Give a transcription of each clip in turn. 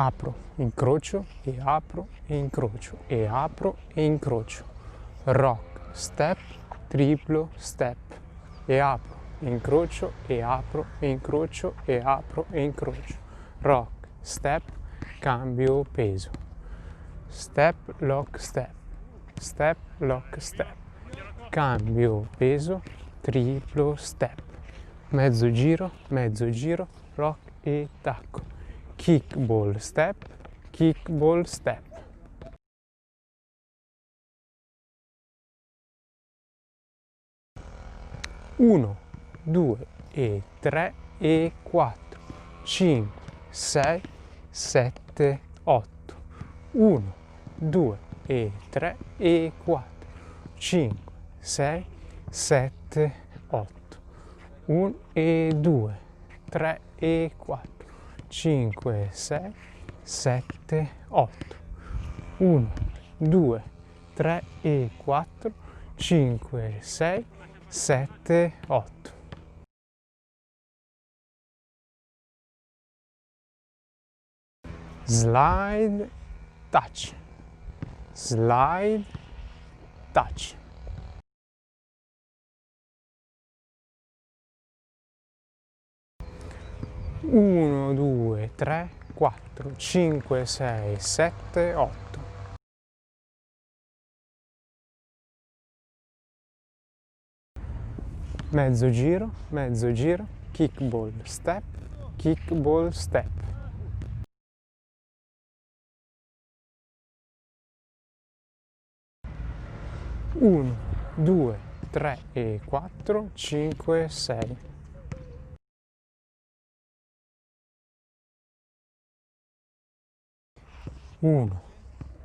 apro, incrocio e apro e incrocio e apro e incrocio, rock, step, triplo, step e apro, incrocio e apro e incrocio e apro e incrocio, rock, step, cambio peso, step, lock, step, lock, step, cambio peso, triplo, step, mezzo giro, rock e tacco, kick, ball, step, 1, 2 e 3 e 4, 5, 6, 7, 8, 1, 2 e 3 e 4, 5, 6, 7, 8, 1 e 2, 3 e 4, 5, 6, 7, 8, 1, 2, 3 e 4, 5, 6, 7, 8. Slide, touch, slide, touch. Uno, due, tre, 4, 5, 6, 7, 8. Mezzo giro, kick ball, step, 1, 2, 3 e 4, 5, 6. Uno,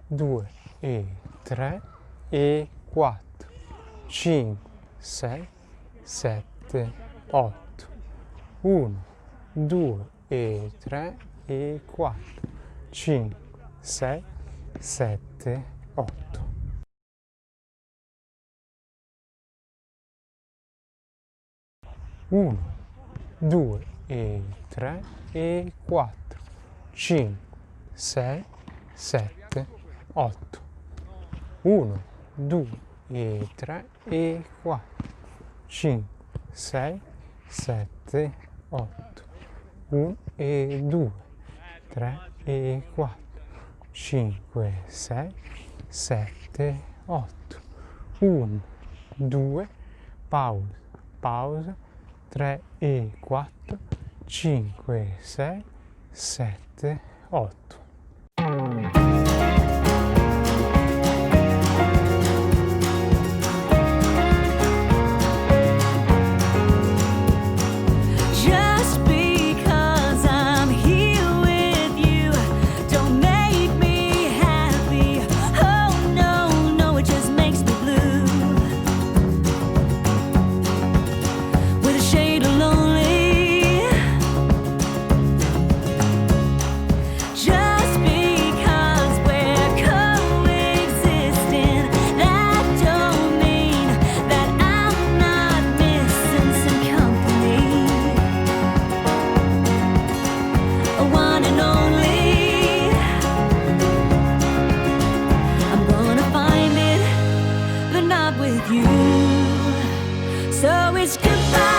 2 e 3 e 4, 5, 6, 7, 8. 1, 2 e 3 e 4, 5, 6, 7, 8. 1, 2 e 3 e 4, 5, 6, 7, 8. 1, 2 e 3 e 4, 5, 6, 7, 8. 1 e 2, 3 e 4, 5, 6, 7, 8. 1, 2, pausa, 3 e 4, 5, 6, 7, 8. with you. So it's goodbye.